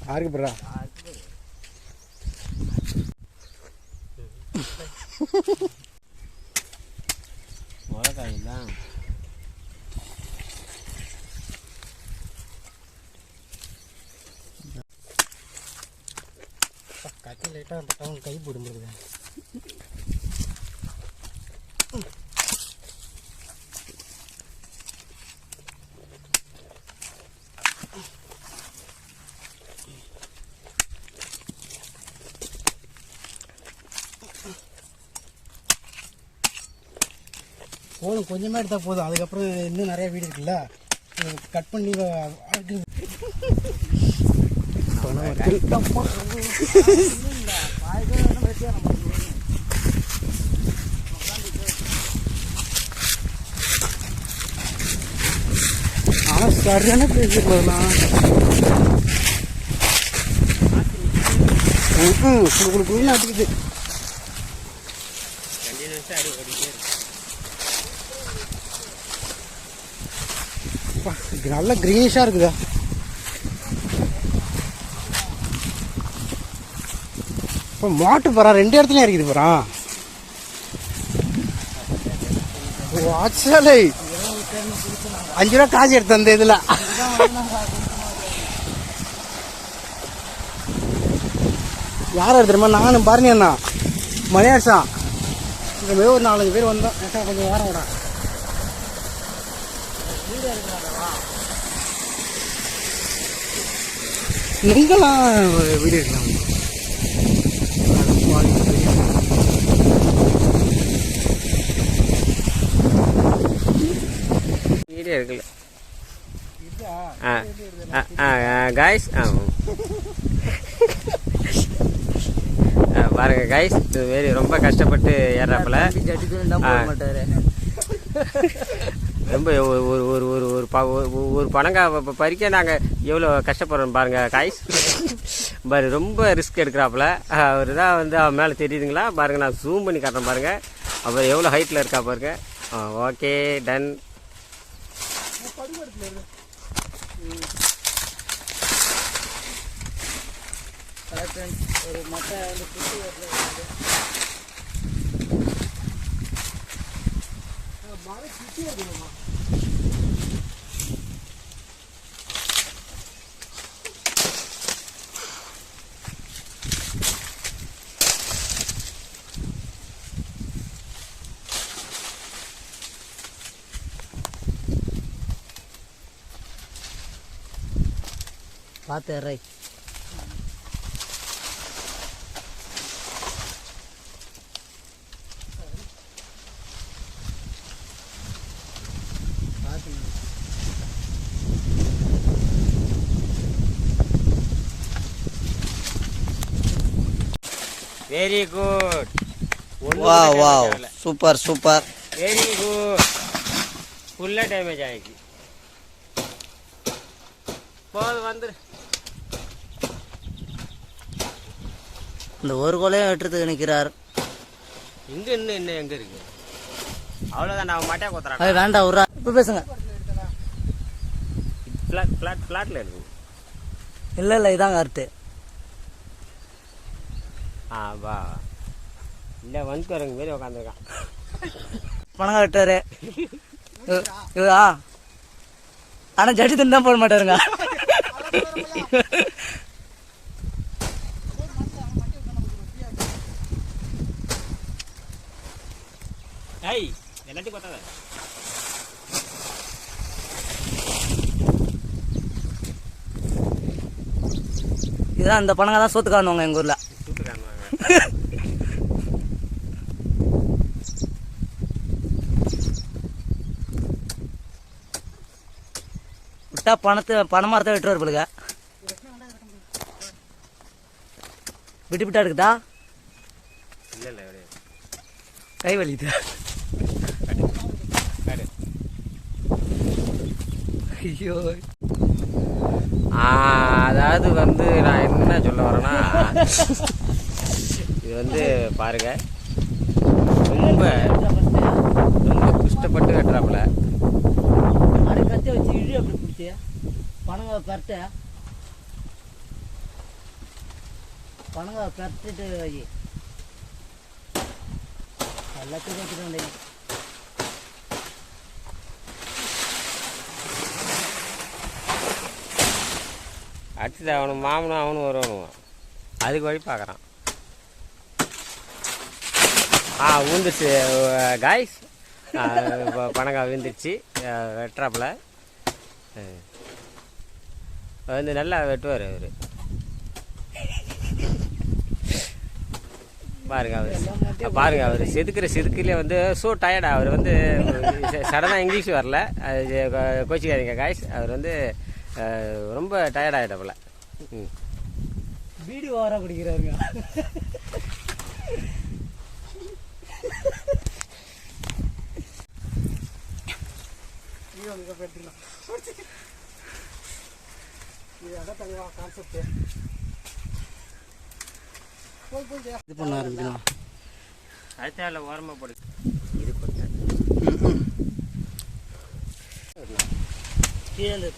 யாருக்கு போடுறா முளைக்காய்தான் கத்தி லைட்டாக அந்த டவுன் கை போடும்போது போதும், கொஞ்சமாக எடுத்தால் போதும். அதுக்கப்புறம் இன்னும் நிறைய வீடு இருக்குல்ல, கட் பண்ணி ஆனால் சரியான பேசிக்கலாம். குழு நாட்டுக்குது நல்ல கிரீனிஷாக இருக்குதா. இப்போ மாட்டு போகிறா 2 இடத்துலையும் இருக்குது போகிறா. வாட்ஸ்அலை 5 ரூபா காசு எடுத்து அந்த இதில் யார் எடுத்துருமா? நானும் பாருங்க அண்ணா மணியாசா இந்த மாதிரி ஒரு 4-5 பேர் வந்தோம். கொஞ்சம் வாரம் விடா எங்கெல்லாம் வீடு இருக்கலாம். வீடியோ இருக்குல்ல காய்ஸ். பாருங்க காய்ஸ், இது மாரி ரொம்ப கஷ்டப்பட்டு ஏறாப்புல ரொம்ப ஒரு பனங்காய் பறிக்க நாங்கள் எவ்வளோ கஷ்டப்படுறோம் பாருங்க காய்ஸ். பாரு ரொம்ப ரிஸ்க் எடுக்கிறாப்புல. அவர் தான் வந்து அவன் மேலே தெரியுதுங்களா பாருங்க, நான் ஜூம் பண்ணி காட்டுறேன் பாருங்க. அவர் எவ்வளோ ஹைட்டில் இருக்கா பாருங்க. Okay done. ஒரு மட்டை பார்த்து ரை. Very good. वाह वाह super super very good. Full damage आएगी. போது வந்து இந்த ஒரு கொலையும் வெட்டுறதுக்கு நிற்கிறார். இங்கே இன்னும் எங்கே இருக்கு? அவ்வளோதான், நான் மாட்டே கொத்துறேன். அது வேண்டாம் விட்றா. இப்போ பேசுங்க. ஃப்ளாட்டில் இருக்கு. இல்லை இல்லை இதாங்க அர்த்து. வா இல்லை வந்து வரங்க மாரி உட்காந்துருக்கான். பணங்க வெட்டாரு இவா. ஆனால் ஜட்டி தண்ணி தான் போட மாட்டாருங்க. ஏய் எல்லாத்தையும் கொத்தாத. இதுதான் இந்த பணங்க தான் சோத்து காணுவாங்க எங்கள் ஊரில். விட்டா பணமரத்தை வெட்டு வருப்பிலுங்க. விட்டு விட்டா இருக்குதா? இல்லை கை வலிக்குது. ஐயோ, அதாவது வந்து நான் என்ன சொல்ல வரேன்னா, இது வந்து பாருங்க ரொம்ப ரொம்ப கஷ்டப்பட்டு வெட்டுறாப்புல. கத்தி வச்சு இழு அப்படி பிடிச்சி பணங்களை பரட்ட பணங்க பெற்றுட்டு வை எல்லாத்தையும் வச்சுட்டு வந்தீங்க. அடுத்தது அவனும் மாமனும் அவனும் வருவானுவான், அதுக்கு வழி பார்க்குறான். விழுந்துருச்சு காய்ஸ், பனங்காய் விழுந்துருச்சு. வெட்டுறாப்புல வந்து நல்லா வெட்டுவார் அவர். பாருங்க அவர் செதுக்குலேயே வந்து ஸோ டயர்டா. அவர் வந்து சடனாக இங்கிலீஷ் வரல, அது கோச்சிக்காதீங்க காய்ஸ். அவர் வந்து ரொம்ப டயர்டாகிட்டப்பல. வீடு வாரம் பிடிக்கிறாருங்க. இது பண்ண ஆரம்பிக்கலாம். அடுத்த ஓரமாக போடு. இது கொஞ்சம் கீழே இருந்து